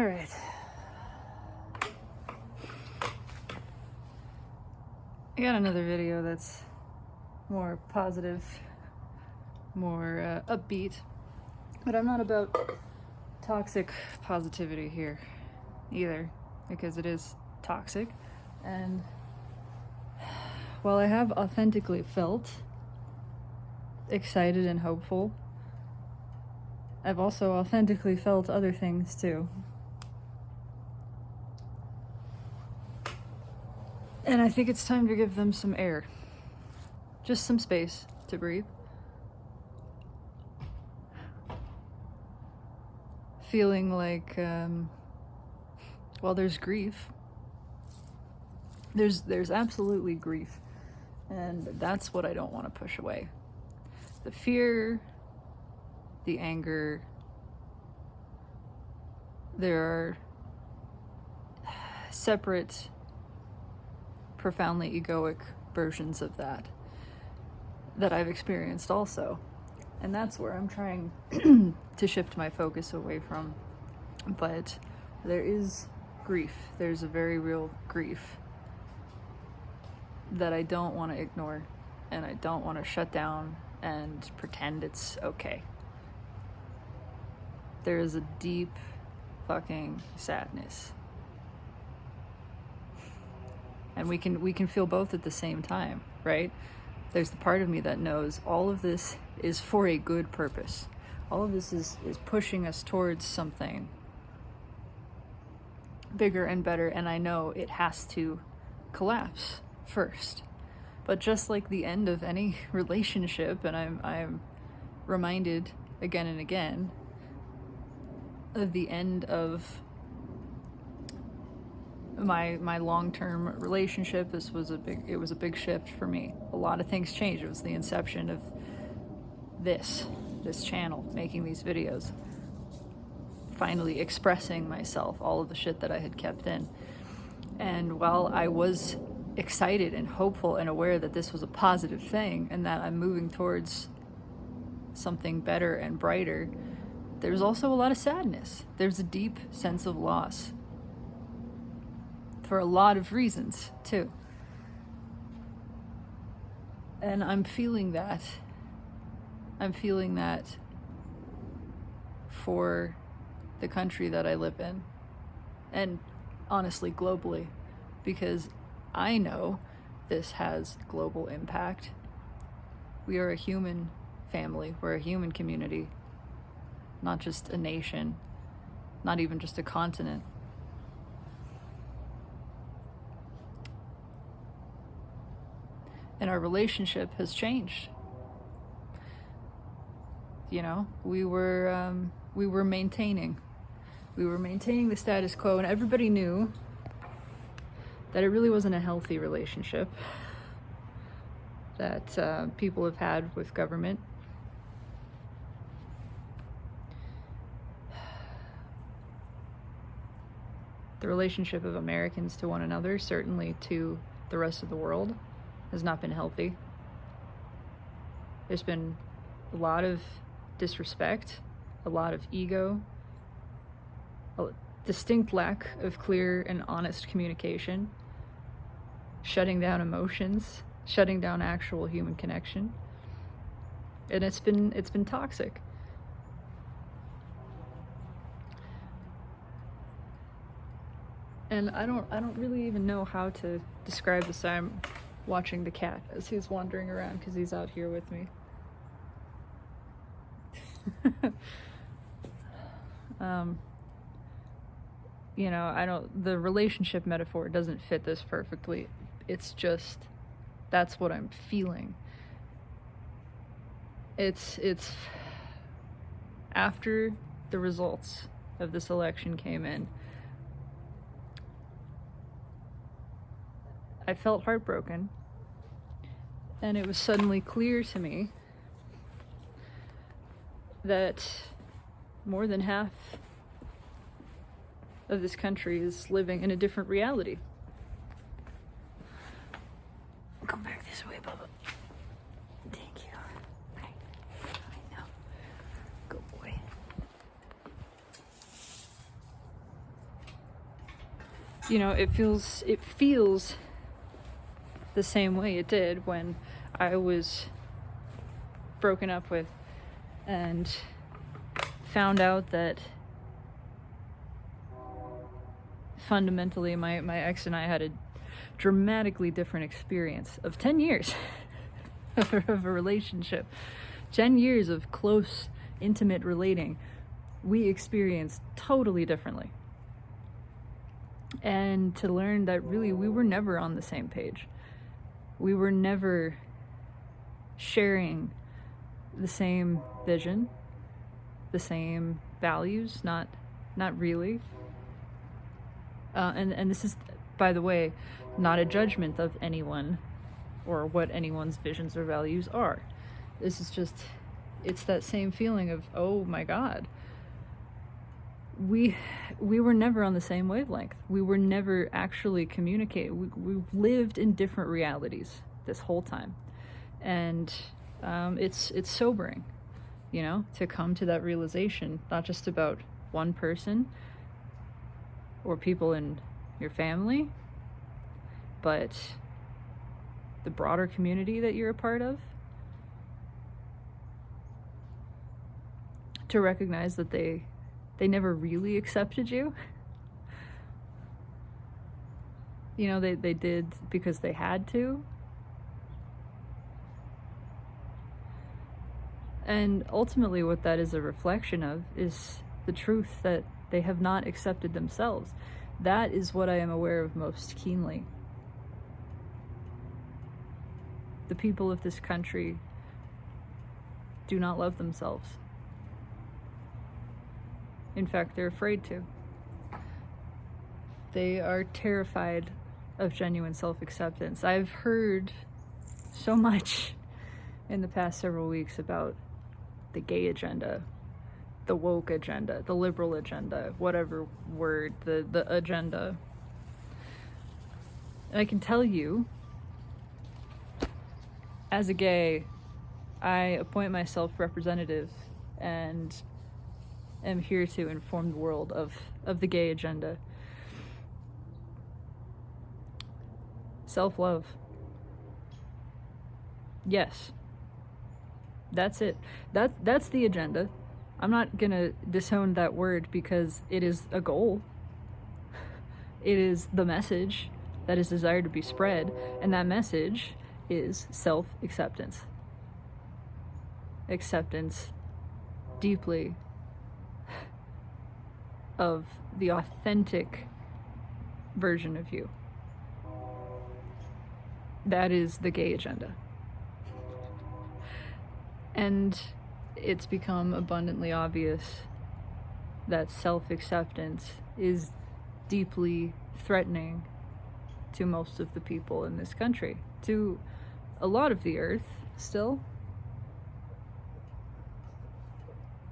Alright. I got another video that's more positive, more upbeat, but I'm not about toxic positivity here either, because it is toxic. And while I have authentically felt excited and hopeful, I've also authentically felt other things too. And I think it's time to give them some air. Just some space to breathe. Feeling like, well, there's grief. There's absolutely grief. And that's what I don't want to push away. The fear, the anger, there are separate, profoundly egoic versions of that I've experienced also. And that's where I'm trying to shift my focus away from. But there is grief. There's a very real grief that I don't want to ignore, and I don't want to shut down and pretend it's okay. There is a deep fucking sadness. And we can feel both at the same time, right? There's the part of me that knows all of this is for a good purpose. All of this is pushing us towards something bigger and better, and I know it has to collapse first. But just like the end of any relationship, and I'm reminded again and again of the end of my long-term relationship. It was a big shift for me. A lot of things changed. It was the inception of this channel, making these videos, finally expressing myself, all of the shit that I had kept in. And while I was excited and hopeful and aware that this was a positive thing and that I'm moving towards something better and brighter, there's also a lot of sadness. There's a deep sense of loss for a lot of reasons too. And I'm feeling that. I'm feeling that for the country that I live in, and honestly globally, because I know this has global impact. We are a human family. We're a human community, not just a nation, not even just a continent. And our relationship has changed. You know, we were maintaining the status quo, and everybody knew that it really wasn't a healthy relationship that people have had with government. The relationship of Americans to one another, certainly to the rest of the world, has not been healthy. There's been a lot of disrespect, a lot of ego, a distinct lack of clear and honest communication, shutting down emotions, shutting down actual human connection. And it's been toxic. And I don't really even know how to describe this. I'm watching the cat as he's wandering around because he's out here with me. You know, the relationship metaphor doesn't fit this perfectly. It's just, that's what I'm feeling. It's after the results of this election came in, I felt heartbroken, and it was suddenly clear to me that more than half of this country is living in a different reality. Come back this way, Bubba. Thank you. I know. Good boy. it feels the same way it did when I was broken up with and found out that fundamentally my ex and I had a dramatically different experience of 10 years of a relationship. 10 years of close, intimate relating. We experienced totally differently. And to learn that really we were never on the same page. We were never sharing the same vision, the same values, not really. And this is, by the way, not a judgment of anyone or what anyone's visions or values are. This is just, it's that same feeling of, oh my God, we were never on the same wavelength. We were never actually communicating. We lived in different realities this whole time. And it's sobering, to come to that realization, not just about one person or people in your family, but the broader community that you're a part of. To recognize that they never really accepted you. They did because they had to. And ultimately what that is a reflection of is the truth that they have not accepted themselves. That is what I am aware of most keenly. The people of this country do not love themselves. In fact, they're afraid to. They are terrified of genuine self-acceptance. I've heard so much in the past several weeks about the gay agenda, the woke agenda, the liberal agenda, whatever word, the agenda. And I can tell you, as a gay, I appoint myself representative and am here to inform the world of the gay agenda. Self-love. Yes. That's it. That's the agenda. I'm not gonna disown that word because it is a goal. It is the message that is desired to be spread, and that message is self-acceptance. Acceptance deeply of the authentic version of you. That is the gay agenda. And it's become abundantly obvious that self-acceptance is deeply threatening to most of the people in this country, to a lot of the earth still.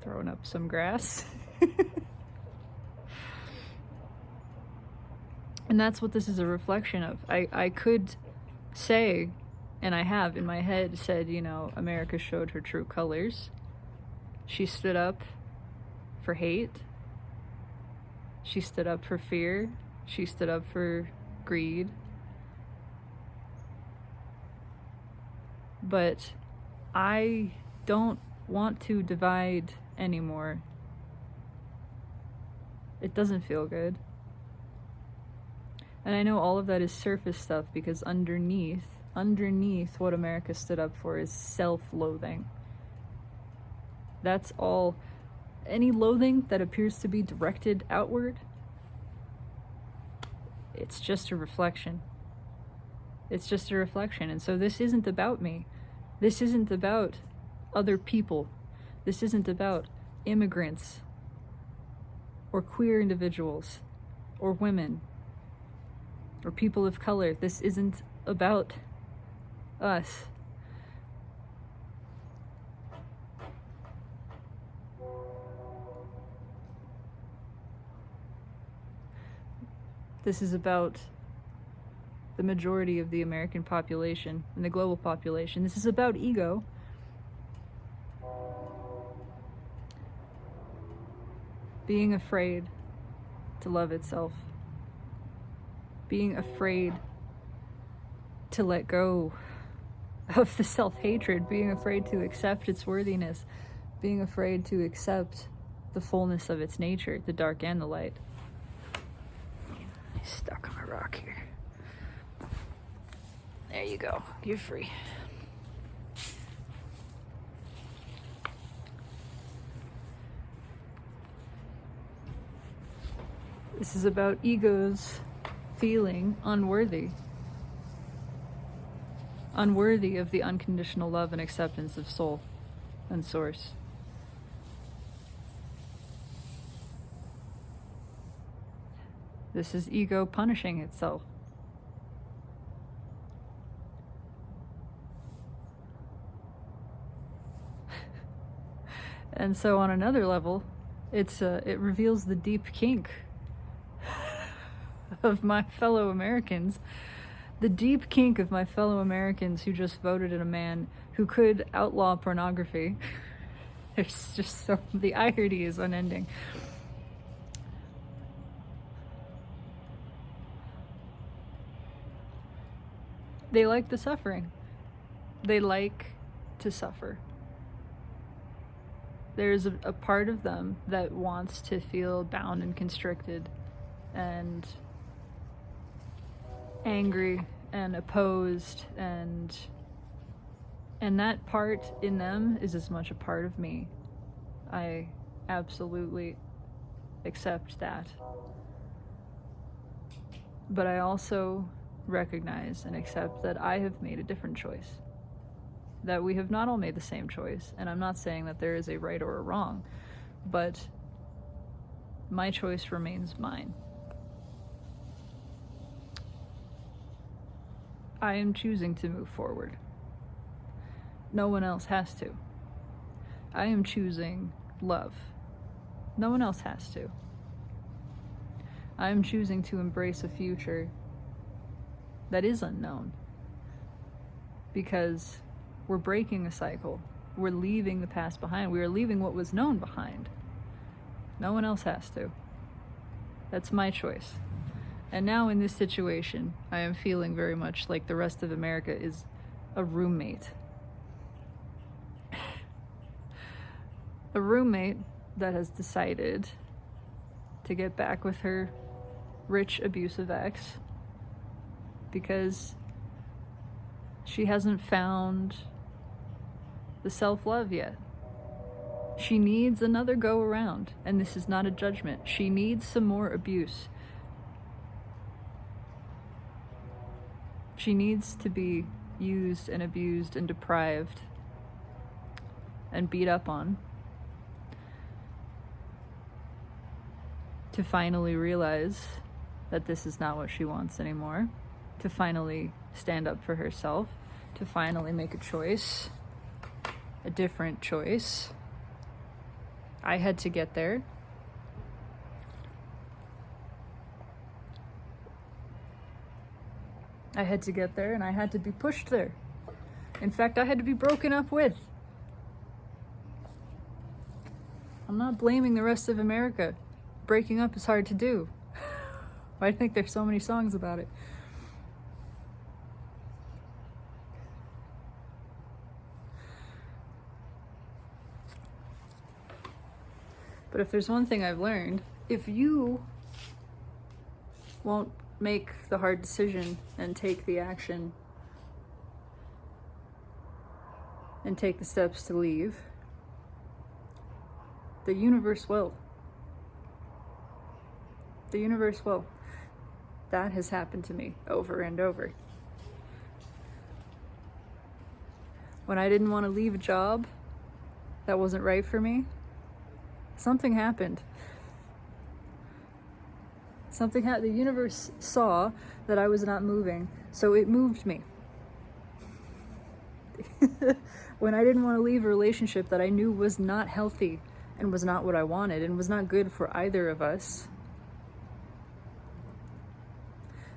Throwing up some grass. And that's what this is a reflection of. I could say, and I have in my head said, America showed her true colors. She stood up for hate. She stood up for fear. She stood up for greed. But I don't want to divide anymore. It doesn't feel good. And I know all of that is surface stuff because underneath what America stood up for is self-loathing. That's all. Any loathing that appears to be directed outward, it's just a reflection. It's just a reflection. And so this isn't about me. This isn't about other people. This isn't about immigrants or queer individuals or women or people of color. This isn't about us. This is about the majority of the American population and the global population. This is about ego. Being afraid to love itself. being afraid to let go of the self-hatred, being afraid to accept its worthiness, being afraid to accept the fullness of its nature, the dark and the light. I'm stuck on a rock here. There you go. You're free. This is about egos feeling unworthy. Unworthy of the unconditional love and acceptance of soul and source. This is ego punishing itself. And so on another level, it reveals the deep kink of my fellow Americans. The deep kink of my fellow Americans who just voted in a man who could outlaw pornography. There's just so, the irony is unending. They like the suffering. They like to suffer. There's a part of them that wants to feel bound and constricted and angry and opposed, and that part in them is as much a part of me. I absolutely accept that. But I also recognize and accept that I have made a different choice. That we have not all made the same choice, and I'm not saying that there is a right or a wrong, but my choice remains mine. I am choosing to move forward. No one else has to. I am choosing love. No one else has to. I am choosing to embrace a future that is unknown, because we're breaking a cycle. We're leaving the past behind. We are leaving what was known behind. No one else has to. That's my choice. And now in this situation, I am feeling very much like the rest of America is a roommate. A roommate that has decided to get back with her rich, abusive ex because she hasn't found the self-love yet. She needs another go around, and this is not a judgment. She needs some more abuse. She needs to be used and abused and deprived and beat up on to finally realize that this is not what she wants anymore, to finally stand up for herself, to finally make a choice, a different choice. I had to get there. I had to get there, and I had to be pushed there. In fact, I had to be broken up with. I'm not blaming the rest of America. Breaking up is hard to do. I think there's so many songs about it. But if there's one thing I've learned, if you won't make the hard decision and take the action and take the steps to leave, the universe will. The universe will. That has happened to me over and over. When I didn't want to leave a job that wasn't right for me, something happened. The universe saw that I was not moving, so it moved me. When I didn't want to leave a relationship that I knew was not healthy and was not what I wanted and was not good for either of us,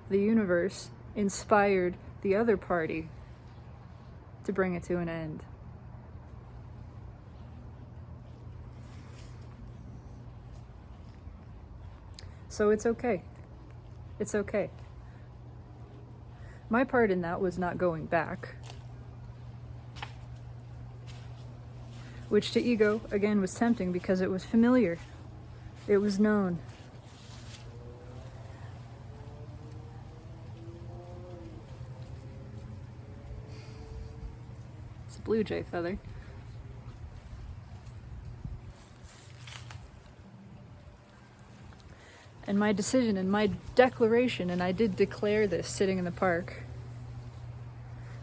the universe inspired the other party to bring it to an end. So it's okay. It's okay. My part in that was not going back, which to ego, again, was tempting because it was familiar. It was known. It's a blue jay feather. And my decision and my declaration, and I did declare this sitting in the park,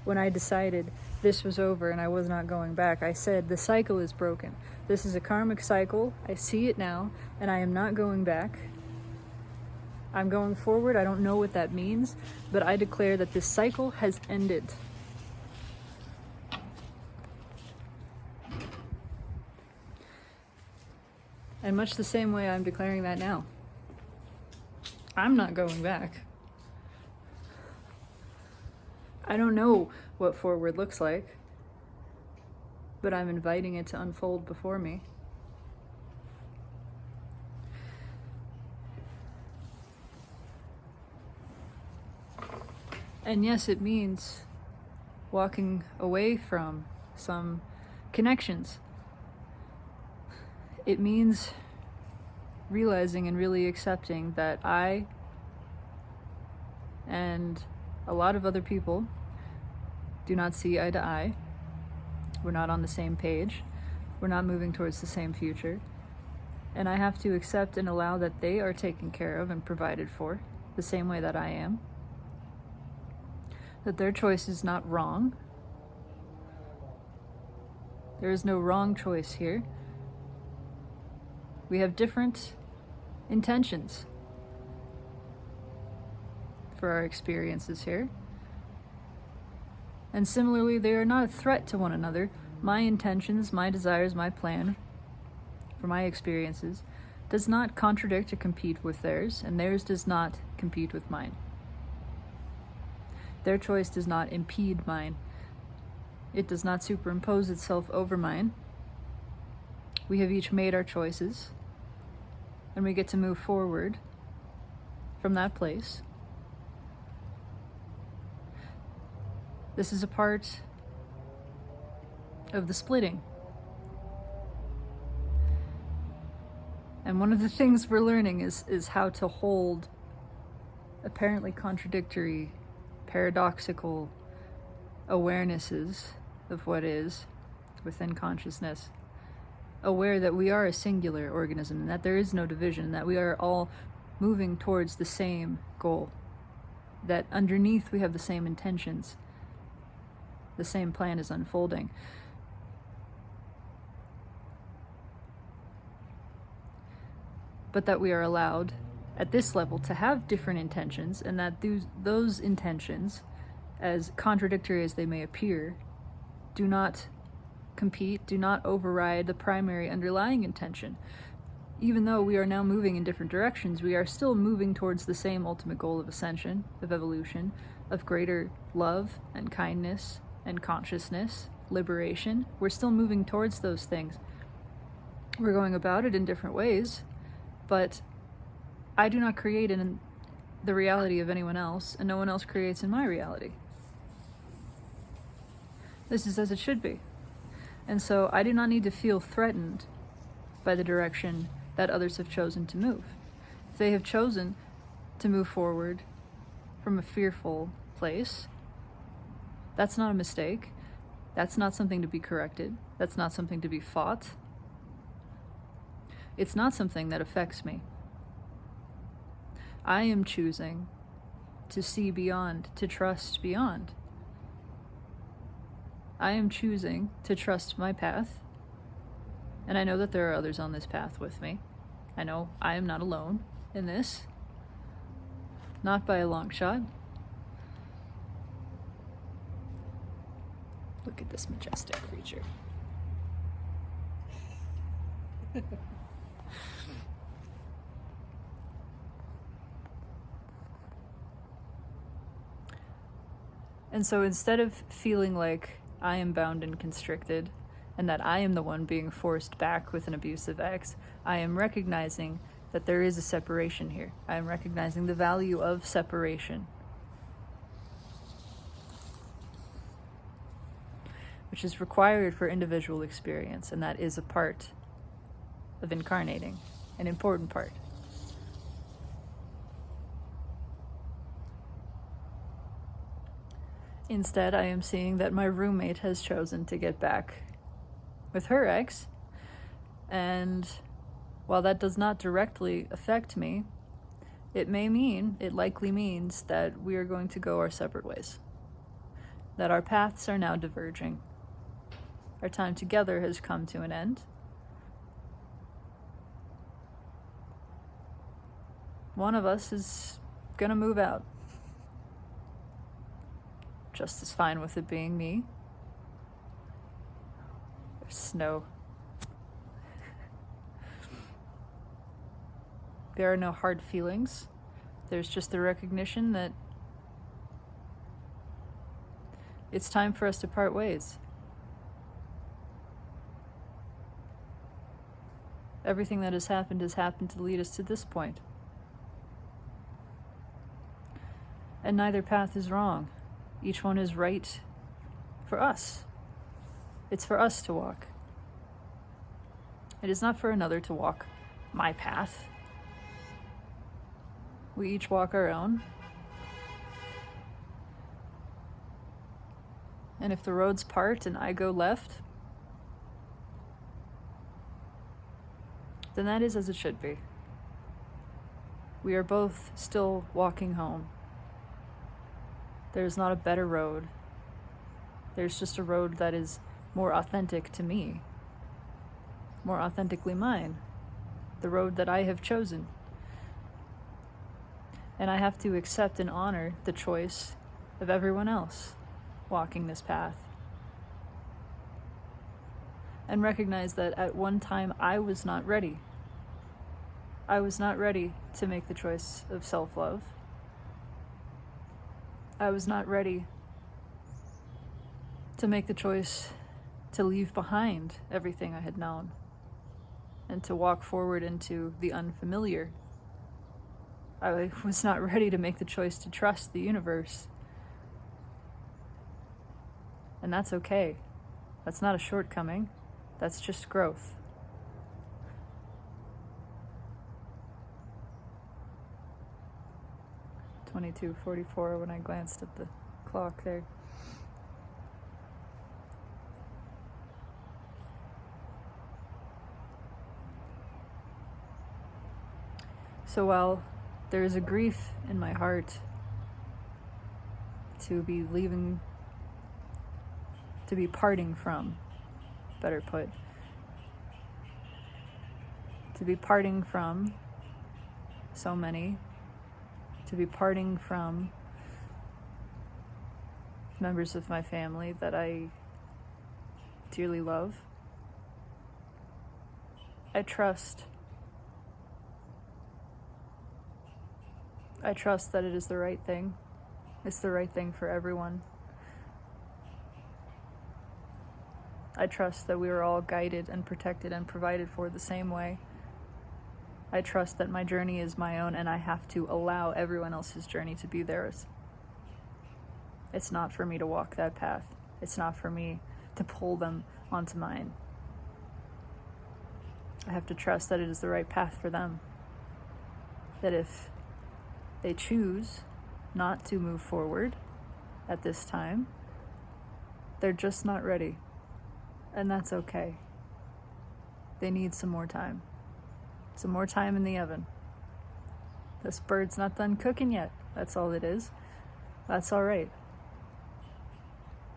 when I decided this was over and I was not going back, I said, the cycle is broken. This is a karmic cycle. I see it now, and I am not going back. I'm going forward. I don't know what that means, but I declare that this cycle has ended. And much the same way I'm declaring that now. I'm not going back. I don't know what forward looks like, but I'm inviting it to unfold before me. And yes, it means walking away from some connections. It means realizing and really accepting that I and a lot of other people do not see eye to eye. We're not on the same page. We're not moving towards the same future. And I have to accept and allow that they are taken care of and provided for the same way that I am. That their choice is not wrong. There is no wrong choice here. We have different intentions for our experiences here. And similarly, they are not a threat to one another. My intentions, my desires, my plan for my experiences does not contradict or compete with theirs, and theirs does not compete with mine. Their choice does not impede mine. It does not superimpose itself over mine. We have each made our choices, and we get to move forward from that place. This is a part of the splitting. And one of the things we're learning is how to hold apparently contradictory, paradoxical awarenesses of what is within consciousness. Aware that we are a singular organism, and that there is no division, that we are all moving towards the same goal, that underneath we have the same intentions, the same plan is unfolding. But that we are allowed at this level to have different intentions, and that those intentions, as contradictory as they may appear, do not compete, do not override the primary underlying intention. Even though we are now moving in different directions, we are still moving towards the same ultimate goal of ascension, of evolution, of greater love and kindness and consciousness, liberation. We're still moving towards those things. We're going about it in different ways, but I do not create in the reality of anyone else, and no one else creates in my reality. This is as it should be. And so I do not need to feel threatened by the direction that others have chosen to move. If they have chosen to move forward from a fearful place, that's not a mistake. That's not something to be corrected. That's not something to be fought. It's not something that affects me. I am choosing to see beyond, to trust beyond. I am choosing to trust my path, and I know that there are others on this path with me. I know I am not alone in this, not by a long shot. Look at this majestic creature. And so instead of feeling like I am bound and constricted, and that I am the one being forced back with an abusive ex, I am recognizing that there is a separation here. I am recognizing the value of separation. which is required for individual experience, and that is a part of incarnating, an important part. Instead, I am seeing that my roommate has chosen to get back with her ex, and while that does not directly affect me, it likely means that we are going to go our separate ways, that our paths are now diverging. Our time together has come to an end. One of us is gonna move out. Just as fine with it being me. There's snow. There are no hard feelings. There's just the recognition that it's time for us to part ways. Everything that has happened to lead us to this point. And neither path is wrong. Each one is right for us. It's for us to walk. It is not for another to walk my path. We each walk our own. And if the roads part and I go left, then that is as it should be. We are both still walking home. There's not a better road. There's just a road that is more authentic to me, more authentically mine, the road that I have chosen. And I have to accept and honor the choice of everyone else walking this path. And recognize that at one time I was not ready. I was not ready to make the choice of self-love. I was not ready to make the choice to leave behind everything I had known and to walk forward into the unfamiliar. I was not ready to make the choice to trust the universe. And that's okay. That's not a shortcoming. That's just growth. (22:44) when I glanced at the clock there. So while there is a grief in my heart to be leaving, to be parting from, better put, to be parting from so many, to be parting from members of my family that I dearly love, I trust that it is the right thing. It's the right thing for everyone. I trust that we are all guided and protected and provided for the same way. I trust that my journey is my own and I have to allow everyone else's journey to be theirs. It's not for me to walk that path. It's not for me to pull them onto mine. I have to trust that it is the right path for them. That if they choose not to move forward at this time, they're just not ready. And that's okay. They need some more time. Some more time in the oven. This bird's not done cooking yet. That's all it is. That's all right.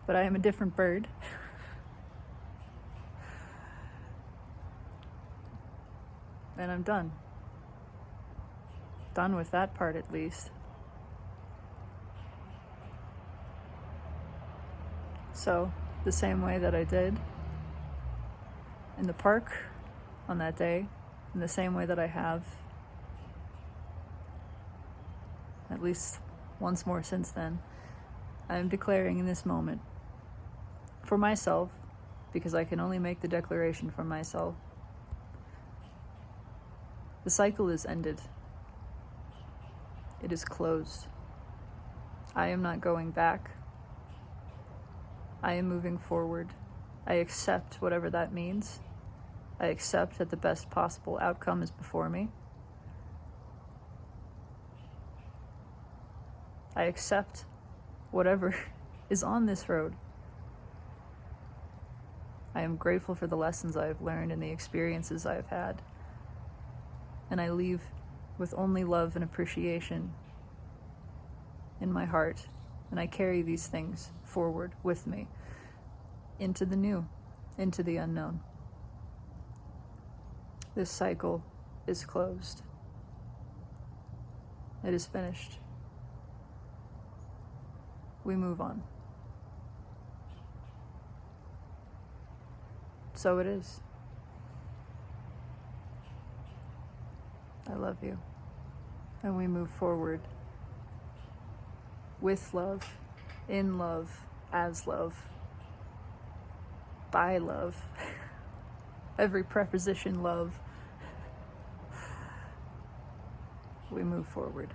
But I am a different bird. And I'm done. Done with that part at least. So, the same way that I did in the park on that day, in the same way that I have at least once more since then, I am declaring in this moment for myself, because I can only make the declaration for myself, the cycle is ended. It is closed. I am not going back. I am moving forward I accept whatever that means. I accept that the best possible outcome is before me. I accept whatever is on this road. I am grateful for the lessons I have learned and the experiences I have had. And I leave with only love and appreciation in my heart. And I carry these things forward with me into the new, into the unknown. This cycle is closed. It is finished. We move on. So it is. I love you. And we move forward with love, in love, as love, by love. Every preposition love. We move forward.